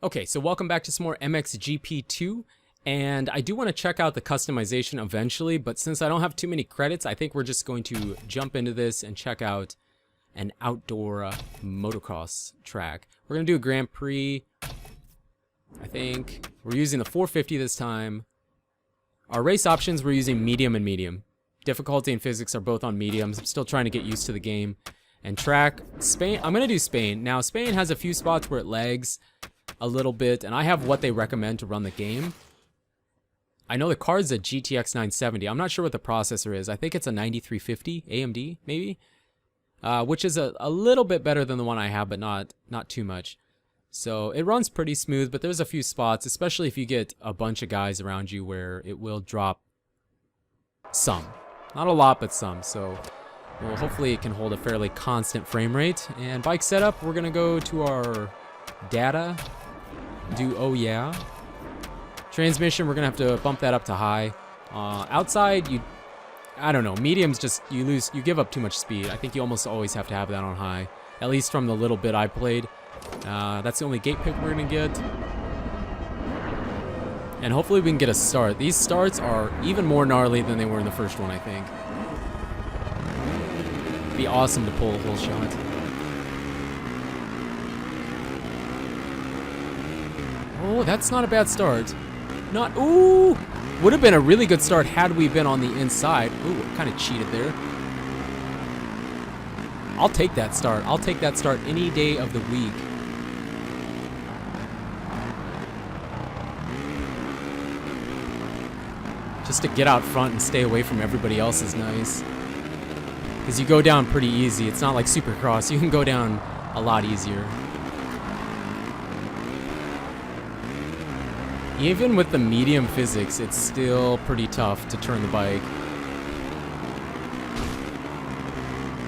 Okay, so welcome back to some more MXGP2, and I do want to check out the customization eventually, but since I don't have too many credits, I think we're just going to jump into this and check out an outdoor motocross track. We're going to do a Grand Prix. I think we're using the 450 this time. Our race options, we're using medium and medium. Difficulty and physics are both on mediums. I'm still trying to get used to the game. And track, Spain, I'm going to do Spain. Now, Spain has a few spots where it lags a little bit, and I have what they recommend to run the game. I know the card's a GTX 970. I'm not sure what the processor is. I think it's a 9350 AMD, maybe, which is a little bit better than the one I have, but not too much. So it runs pretty smooth, but there's a few spots, especially if you get a bunch of guys around you, where it will drop some. Not a lot, but some. So well, hopefully it can hold a fairly constant frame rate. And bike setup, we're going to go to our data, do oh yeah. Transmission, we're going to have to bump that up to high. Outside, I don't know, medium's just, you give up too much speed. I think you almost always have to have that on high, at least from the little bit I played. That's the only gate pick we're going to get. And hopefully we can get a start. These starts are even more gnarly than they were in the first one, I think. It'd be awesome to pull a whole shot. Oh, that's not a bad start. Ooh! Would have been a really good start had we been on the inside. Ooh, kind of cheated there. I'll take that start. I'll take that start any day of the week. Just to get out front and stay away from everybody else is nice. Because you go down pretty easy. It's not like Supercross. You can go down a lot easier. Even with the medium physics, it's still pretty tough to turn the bike.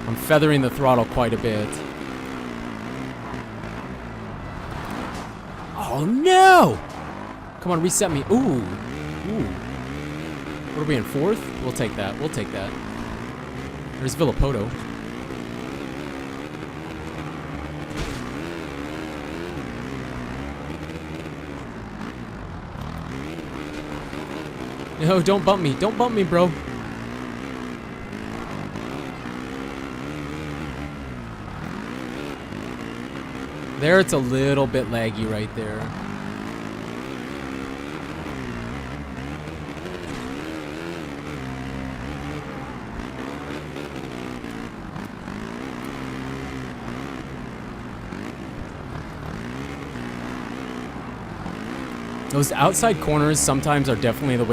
I'm feathering the throttle quite a bit. Oh no! Come on, reset me. Ooh. Ooh. What are we in, fourth? We'll take that. We'll take that. There's Villapoto. No, don't bump me. Don't bump me, bro. There, it's a little bit laggy right there. Those outside corners sometimes are definitely the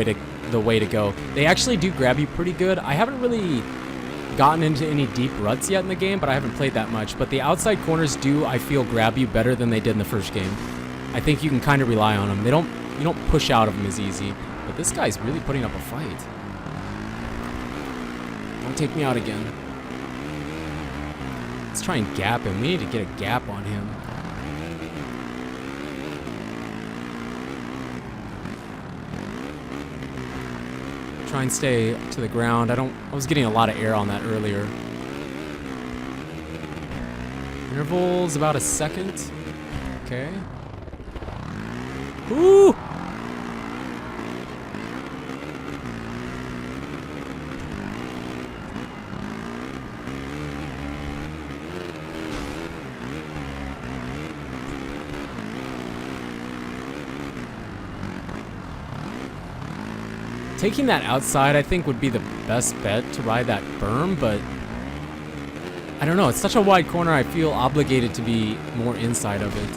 way to go. They actually do grab you pretty good. I haven't really gotten into any deep ruts yet in the game, but I haven't played that much. But the outside corners do, I feel, grab you better than they did in the first game. I think you can kind of rely on them. You don't push out of them as easy. But this guy's really putting up a fight. Don't take me out again. Let's try and gap him. We need to get a gap on him. Try and stay to the ground. I was getting a lot of air on that earlier. Interval's about a second. Okay. Ooh! Taking that outside, I think, would be the best bet to ride that berm, but I don't know. It's such a wide corner, I feel obligated to be more inside of it.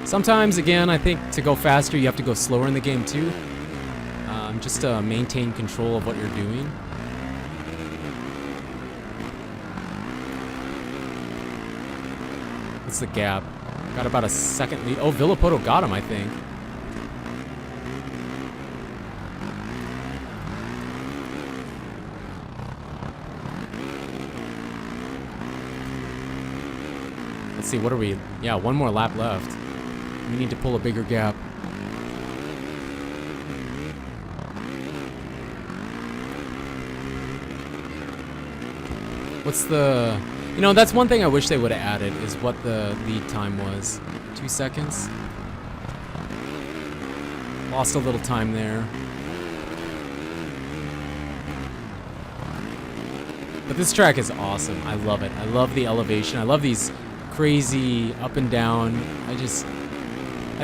Sometimes, again, I think to go faster, you have to go slower in the game, too. Just to maintain control of what you're doing. What's the gap? Got about a second lead. Oh, Villapoto got him, I think. Let's see, what are we? Yeah, one more lap left. We need to pull a bigger gap. What's the... You know, that's one thing I wish they would have added, is what the lead time was. 2 seconds? Lost a little time there. But this track is awesome. I love it. I love the elevation. I love these crazy up and down. I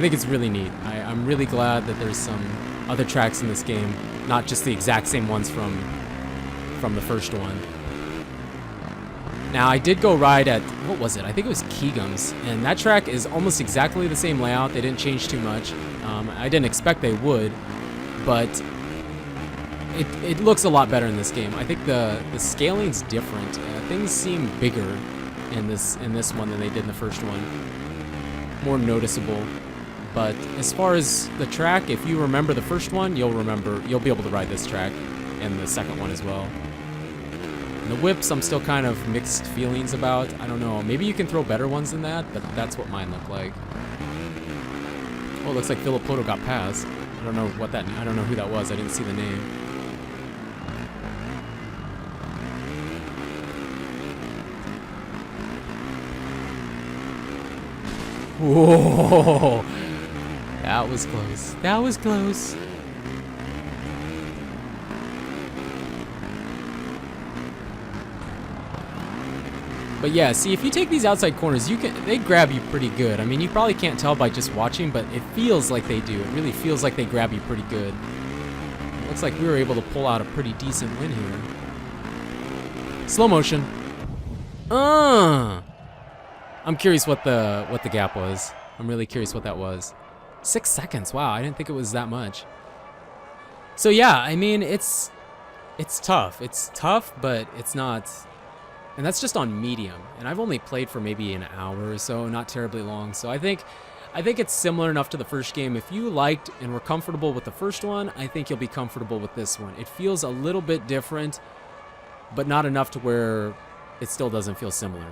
think it's really neat. I'm really glad that there's some other tracks in this game, not just the exact same ones from the first one. Now, I did go ride at, what was it? I think it was Keegum's, and that track is almost exactly the same layout. They didn't change too much. I didn't expect they would, but it looks a lot better in this game. I think the scaling's different. Things seem bigger in this one than they did in the first one. More noticeable. But as far as the track, if you remember the first one, you'll be able to ride this track and the second one as well. And the whips, I'm still kind of mixed feelings about. I don't know. Maybe you can throw better ones than that, but that's what mine look like. Oh, it looks like Filippoto got passed. I don't know who that was. I didn't see the name. Whoa! That was close. That was close. But yeah, see, if you take these outside corners, they grab you pretty good. I mean, you probably can't tell by just watching, but it feels like they do. It really feels like they grab you pretty good. Looks like we were able to pull out a pretty decent win here. Slow motion. I'm curious what the gap was. I'm really curious what that was. 6 seconds. Wow, I didn't think it was that much. So yeah, I mean, it's tough. It's tough, but it's not. And that's just on medium. And I've only played for maybe an hour or so, not terribly long. So I think it's similar enough to the first game. If you liked and were comfortable with the first one, I think you'll be comfortable with this one. It feels a little bit different, but not enough to where it still doesn't feel similar.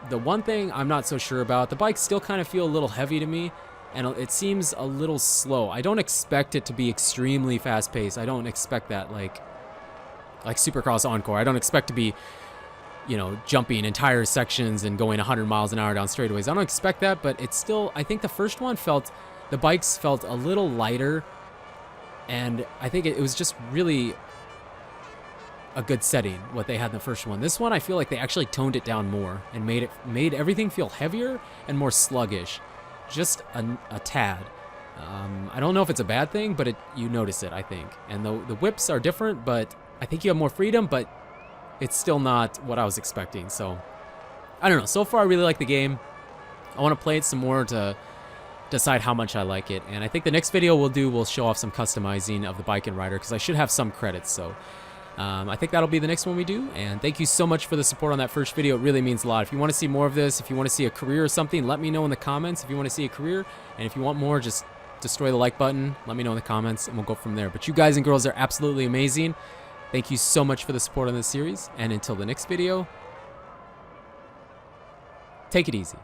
The one thing I'm not so sure about, the bikes still kind of feel a little heavy to me, and it seems a little slow. I don't expect it to be extremely fast-paced. I don't expect that like Supercross Encore. I don't expect to be, you know, jumping entire sections and going 100 miles an hour down straightaways. I don't expect that, but it's still, I think the first one the bikes felt a little lighter, and I think it was just really a good setting, what they had in the first one. This one, I feel like they actually toned it down more and made everything feel heavier and more sluggish, just a tad. I don't know if it's a bad thing, but you notice it, I think. And the whips are different, but I think you have more freedom, but it's still not what I was expecting. So I don't know. So far, I really like the game. I want to play it some more to decide how much I like it. And I think the next video we'll show off some customizing of the bike and rider, because I should have some credits. So I think that'll be the next one we do. And thank you so much for the support on that first video. It really means a lot. If you want to see more of this, if you want to see a career or something, let me know in the comments. If you want to see a career, and if you want more, just destroy the like button. Let me know in the comments, and we'll go from there. But you guys and girls are absolutely amazing. Thank you so much for the support on this series. And until the next video, take it easy.